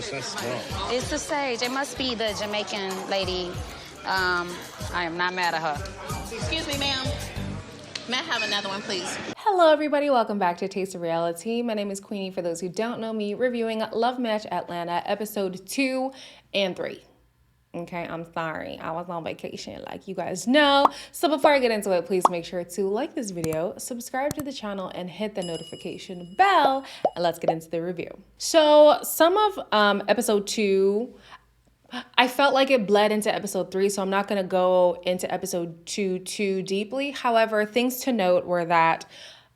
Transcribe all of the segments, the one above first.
It's the sage. It must be the Jamaican lady. I am not mad at her. Excuse me, ma'am. May I have another one, please? Hello, everybody. Welcome back to Taste of Reality. My name is Queenie. For those who don't know me, reviewing Love Match Atlanta, episode 2 and 3. Okay, I'm sorry. I was on vacation, like you guys know. So before I get into it, please make sure to like this video, subscribe to the channel, and hit the notification bell. And let's get into the review. So some of episode 2, I felt like it bled into episode 3, so I'm not going to go into episode 2 too deeply. However, things to note were that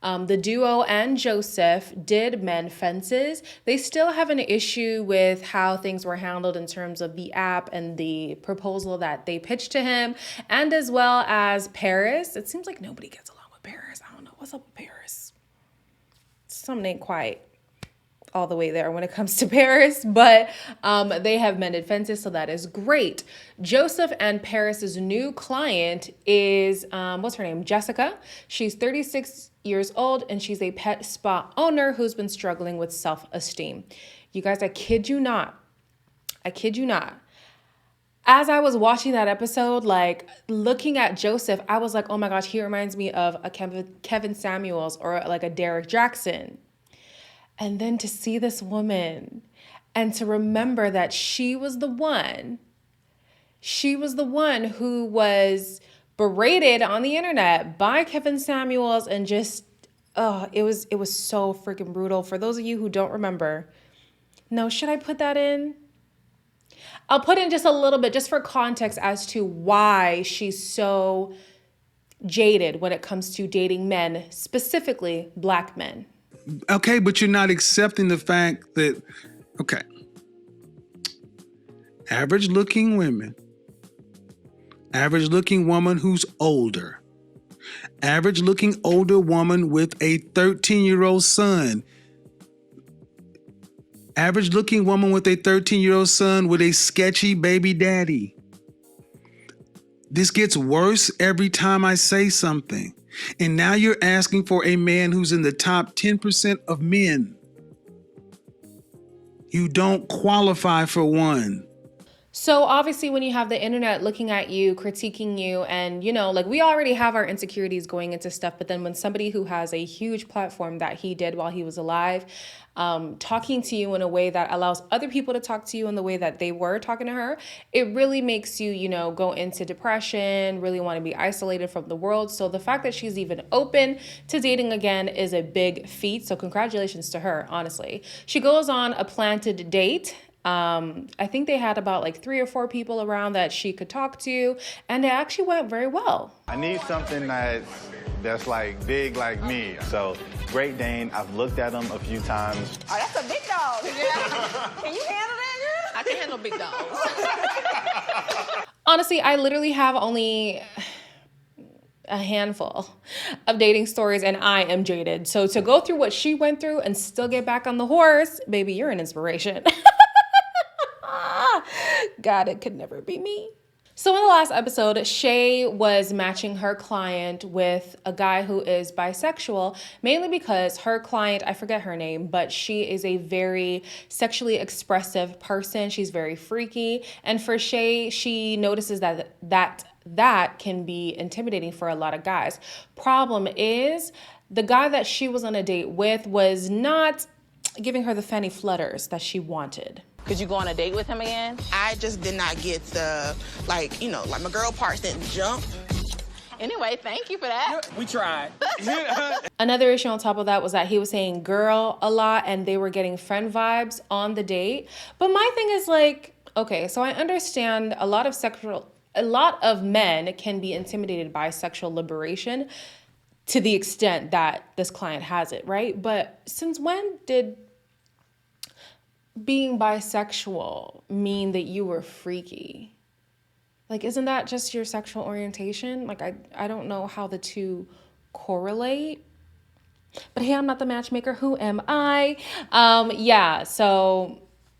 the duo and Joseph did mend fences. They still have an issue with how things were handled in terms of the app and the proposal that they pitched to him, and as well as Paris. It seems like nobody gets along with Paris. I don't know. What's up with Paris? Something ain't quite all the way there when it comes to Paris, but they have mended fences, so that is great. Joseph and Paris's new client is, what's her name? Jessica. She's 36 years old, and she's a pet spa owner who's been struggling with self-esteem. You guys, I kid you not. As I was watching that episode, like looking at Joseph, I was like, oh my gosh, he reminds me of a Kevin Samuels or like a Derek Jackson. And then to see this woman and to remember that she was the one who was berated on the internet by Kevin Samuels, and just, it was so freaking brutal. For those of you who don't remember, no, should I put that in? I'll put in just a little bit, just for context as to why she's so jaded when it comes to dating men, specifically Black men. Okay, but you're not accepting the fact that, okay, average looking women, average looking woman who's older, average looking older woman with a 13-year-old son, average looking woman with a 13-year-old son with a sketchy baby daddy. This gets worse every time I say something. And now you're asking for a man who's in the top 10% of men. You don't qualify for one. So obviously when you have the internet looking at you, critiquing you, and like we already have our insecurities going into stuff, but then when somebody who has a huge platform that he did while he was alive, talking to you in a way that allows other people to talk to you in the way that they were talking to her, it really makes you, go into depression, really want to be isolated from the world. So the fact that she's even open to dating again is a big feat. So congratulations to her, honestly. She goes on a planted date. I think they had about like 3 or 4 people around that she could talk to, and it actually went very well. I need something that's like big like me. So Great Dane, I've looked at him a few times. Oh, that's a big dog. Yeah. Can you handle that, girl? I can handle big dogs. Honestly, I literally have only a handful of dating stories, and I am jaded. So to go through what she went through and still get back on the horse, baby, you're an inspiration. God, it could never be me. So in the last episode, Shea was matching her client with a guy who is bisexual, mainly because her client, I forget her name, but she is a very sexually expressive person. She's very freaky. And for Shea, she notices that can be intimidating for a lot of guys. Problem is, the guy that she was on a date with was not giving her the fanny flutters that she wanted. Could you go on a date with him again? I just did not get the, like my girl parts didn't jump. Anyway, thank you for that. We tried. Another issue on top of that was that he was saying girl a lot, and they were getting friend vibes on the date. But my thing is like, okay, so I understand a lot of men can be intimidated by sexual liberation to the extent that this client has it, right? But since when did being bisexual mean that you were freaky? Like, isn't that just your sexual orientation? Like, I don't know how the two correlate. But hey, I'm not the matchmaker. Who am I?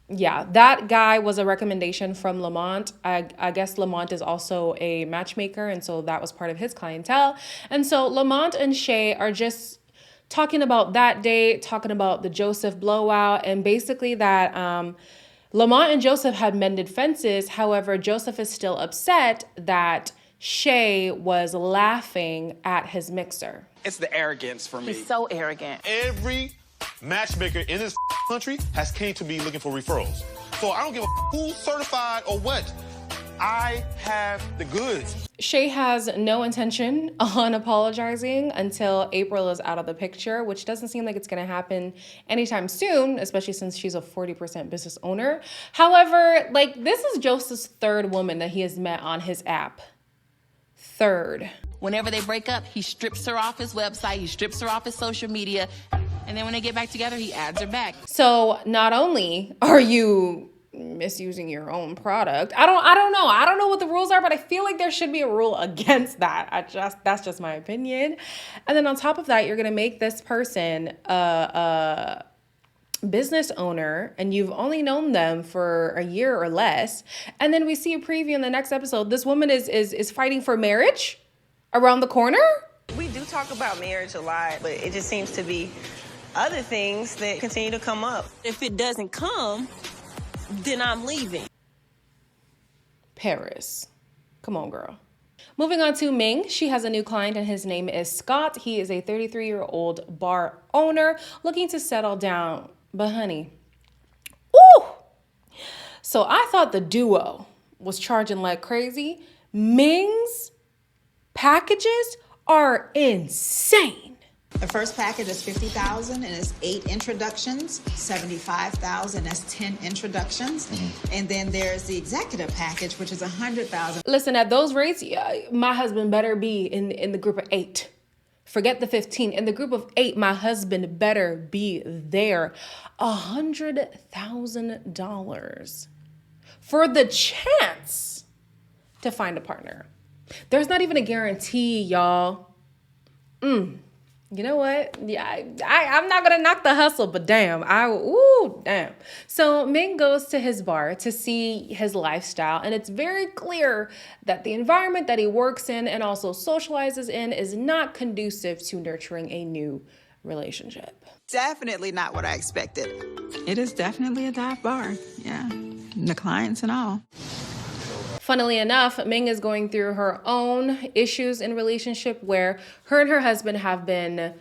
Yeah, that guy was a recommendation from Lamont. I guess Lamont is also a matchmaker, and so that was part of his clientele. And so Lamont and Shea are just talking about that date, talking about the Joseph blowout, and basically that Lamont and Joseph had mended fences. However, Joseph is still upset that Shea was laughing at his mixer. It's the arrogance for me. He's so arrogant. Every matchmaker in this country has came to me looking for referrals. So I don't give a who's certified or what. I have the goods. Shea has no intention on apologizing until April is out of the picture, which doesn't seem like it's going to happen anytime soon, especially since she's a 40% business owner. However, like, this is Joseph's third woman that he has met on his app. Third. Whenever they break up, he strips her off his website, he strips her off his social media, and then when they get back together, he adds her back. So not only are you misusing your own product, I don't know. I don't know what the rules are, but I feel like there should be a rule against that. That's just my opinion. And then on top of that, you're gonna make this person a business owner, and you've only known them for a year or less. And then we see a preview in the next episode. This woman is fighting for marriage around the corner. We do talk about marriage a lot, but it just seems to be other things that continue to come up. If it doesn't come, then I'm leaving. Paris. Come on, girl. Moving on to Ming. She has a new client and his name is Scott. He is a 33-year-old bar owner looking to settle down. But honey, ooh! So I thought the duo was charging like crazy. Ming's packages are insane. The first package is $50,000 and it's 8 introductions. $75,000, that's 10 introductions. And then there's the executive package, which is $100,000. Listen, at those rates, my husband better be in the group of 8. Forget the 15. In the group of 8, my husband better be there. $100,000 for the chance to find a partner. There's not even a guarantee, y'all. You know what? Yeah, I'm not gonna knock the hustle, but damn, damn. So Ming goes to his bar to see his lifestyle, and it's very clear that the environment that he works in and also socializes in is not conducive to nurturing a new relationship. Definitely not what I expected. It is definitely a dive bar, yeah. The clients and all. Funnily enough, Ming is going through her own issues in relationship where her and her husband have been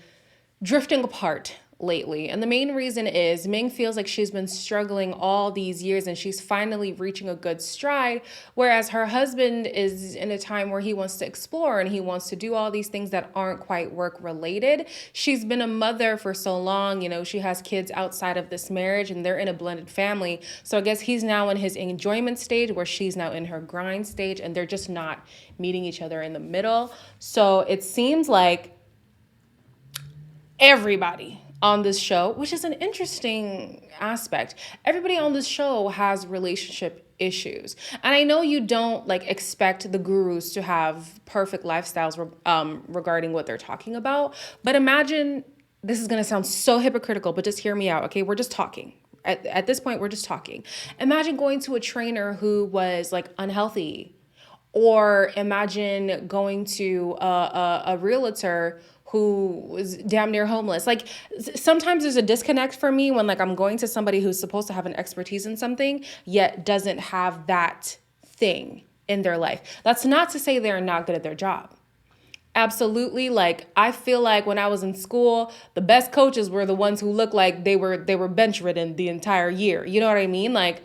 drifting apart lately. And the main reason is Ming feels like she's been struggling all these years and she's finally reaching a good stride, whereas her husband is in a time where he wants to explore and he wants to do all these things that aren't quite work related. She's been a mother for so long, you know, she has kids outside of this marriage and they're in a blended family. So I guess he's now in his enjoyment stage where she's now in her grind stage and they're just not meeting each other in the middle. So it seems like everybody on this show, which is an interesting aspect. Everybody on this show has relationship issues. And I know you don't like expect the gurus to have perfect lifestyles regarding what they're talking about, but imagine, this is gonna sound so hypocritical, but just hear me out, okay? We're just talking. At this point, we're just talking. Imagine going to a trainer who was like unhealthy, or imagine going to a realtor who was damn near homeless. Like, sometimes there's a disconnect for me when like I'm going to somebody who's supposed to have an expertise in something, yet doesn't have that thing in their life. That's not to say they're not good at their job. Absolutely. Like, I feel like when I was in school, the best coaches were the ones who looked like they were bench ridden the entire year. You know what I mean? Like,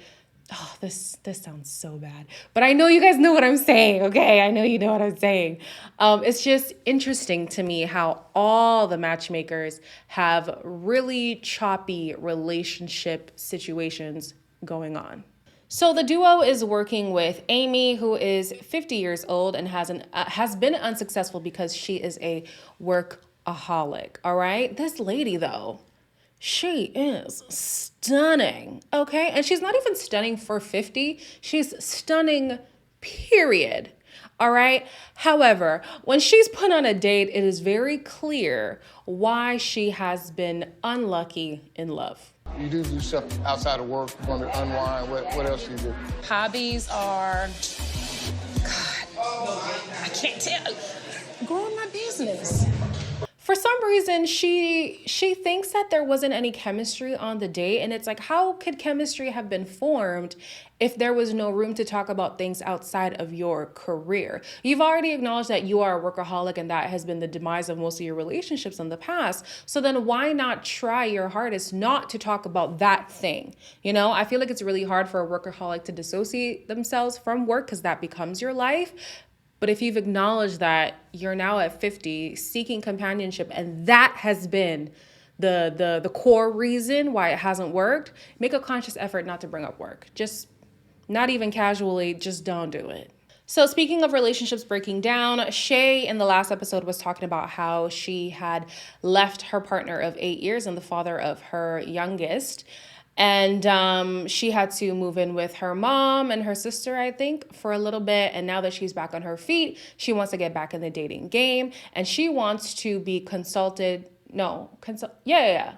oh, this sounds so bad, but I know you guys know what I'm saying, okay? I know you know what I'm saying. It's just interesting to me how all the matchmakers have really choppy relationship situations going on. So the duo is working with Amy, who is 50 years old and has been unsuccessful because she is a workaholic, all right? This lady, though, she is stunning, okay? And she's not even stunning for 50. She's stunning, period, all right? However, when she's put on a date, it is very clear why she has been unlucky in love. You do stuff outside of work, want to unwind. What else do you do? Hobbies are, God, I can't tell. Growing my business. For some some reason, she thinks that there wasn't any chemistry on the date. And it's like, how could chemistry have been formed if there was no room to talk about things outside of your career? You've already acknowledged that you are a workaholic and that has been the demise of most of your relationships in the past. So then why not try your hardest not to talk about that thing? You know, I feel like it's really hard for a workaholic to dissociate themselves from work because that becomes your life. But if you've acknowledged that you're now at 50 seeking companionship and that has been the core reason why it hasn't worked, make a conscious effort not to bring up work. Just not even casually, just don't do it. So speaking of relationships breaking down, Shea in the last episode was talking about how she had left her partner of 8 years and the father of her youngest. And she had to move in with her mom and her sister, I think, for a little bit. And now that she's back on her feet, she wants to get back in the dating game. And she wants to be consulted. No, consult. Yes.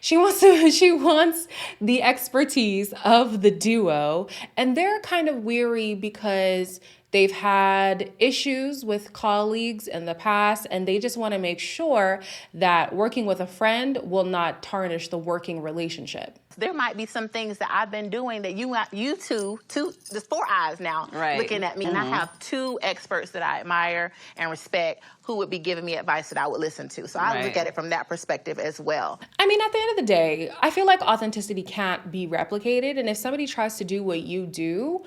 She wants the expertise of the duo. And they're kind of weary because they've had issues with colleagues in the past, and they just want to make sure that working with a friend will not tarnish the working relationship. There might be some things that I've been doing that you two, there's 4 eyes now looking at me. And I have 2 experts that I admire and respect who would be giving me advice that I would listen to. So I look at it from that perspective as well. I mean, at the end of the day, I feel like authenticity can't be replicated. And if somebody tries to do what you do,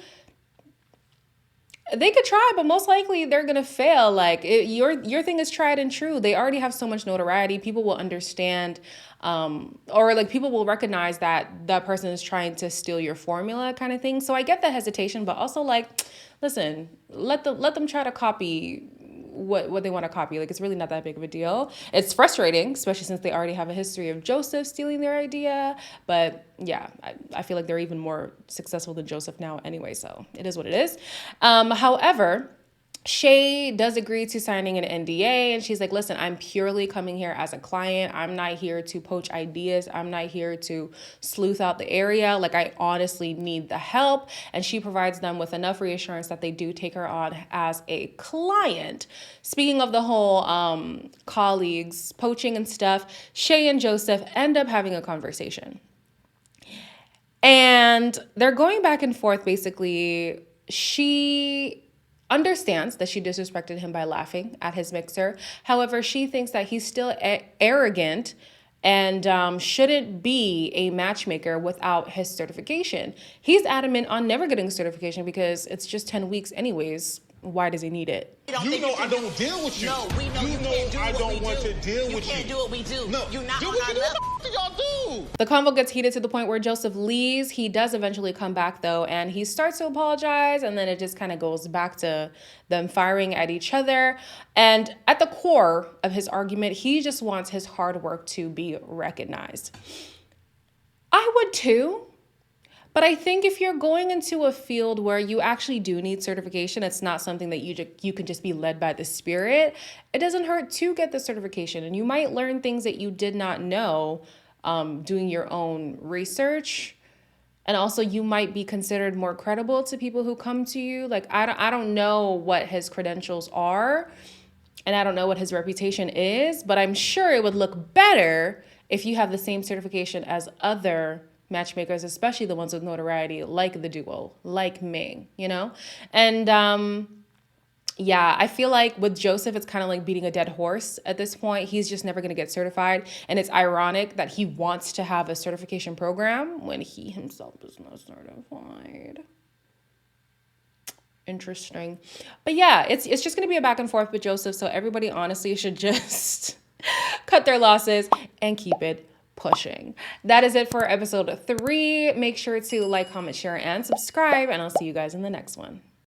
they could try, but most likely they're going to fail. Like your thing is tried and true. They already have so much notoriety. People will understand, or like people will recognize that that person is trying to steal your formula kind of thing. So I get the hesitation, but also like, listen, let them try to copy what they want to copy. Like, it's really not that big of a deal. It's frustrating, especially since they already have a history of Joseph stealing their idea. But yeah, I feel like they're even more successful than Joseph now anyway. So it is what it is. However, Shea does agree to signing an NDA, and she's like, listen, I'm purely coming here as a client. I'm not here to poach ideas. I'm not here to sleuth out the area. Like, I honestly need the help. And she provides them with enough reassurance that they do take her on as a client. Speaking of the whole colleagues poaching and stuff, Shea and Joseph end up having a conversation. And they're going back and forth, basically. She understands that she disrespected him by laughing at his mixer. However, she thinks that he's still arrogant and shouldn't be a matchmaker without his certification. He's adamant on never getting a certification because it's just 10 weeks anyways. Why does he need it? You know I don't deal with you. No, we know you can't do I what don't we want do. to deal with you. You can't do what we do. No, You're not do on what our you do. level. What the y'all do? The convo gets heated to the point where Joseph leaves. He does eventually come back though, and he starts to apologize, and then it just kind of goes back to them firing at each other. And at the core of his argument, he just wants his hard work to be recognized. I would too. But I think if you're going into a field where you actually do need certification, it's not something that you can just be led by the spirit. It doesn't hurt to get the certification, and you might learn things that you did not know doing your own research. And also, you might be considered more credible to people who come to you. Like, I don't know what his credentials are, and I don't know what his reputation is, but I'm sure it would look better if you have the same certification as other matchmakers, especially the ones with notoriety, like the duo, like Ming, you know? And yeah, I feel like with Joseph, it's kind of like beating a dead horse at this point. He's just never going to get certified. And it's ironic that he wants to have a certification program when he himself is not certified. Interesting. But yeah, it's just going to be a back and forth with Joseph. So everybody honestly should just cut their losses and keep it pushing. That is it for episode 3. Make sure to like, comment, share, and subscribe, and I'll see you guys in the next one.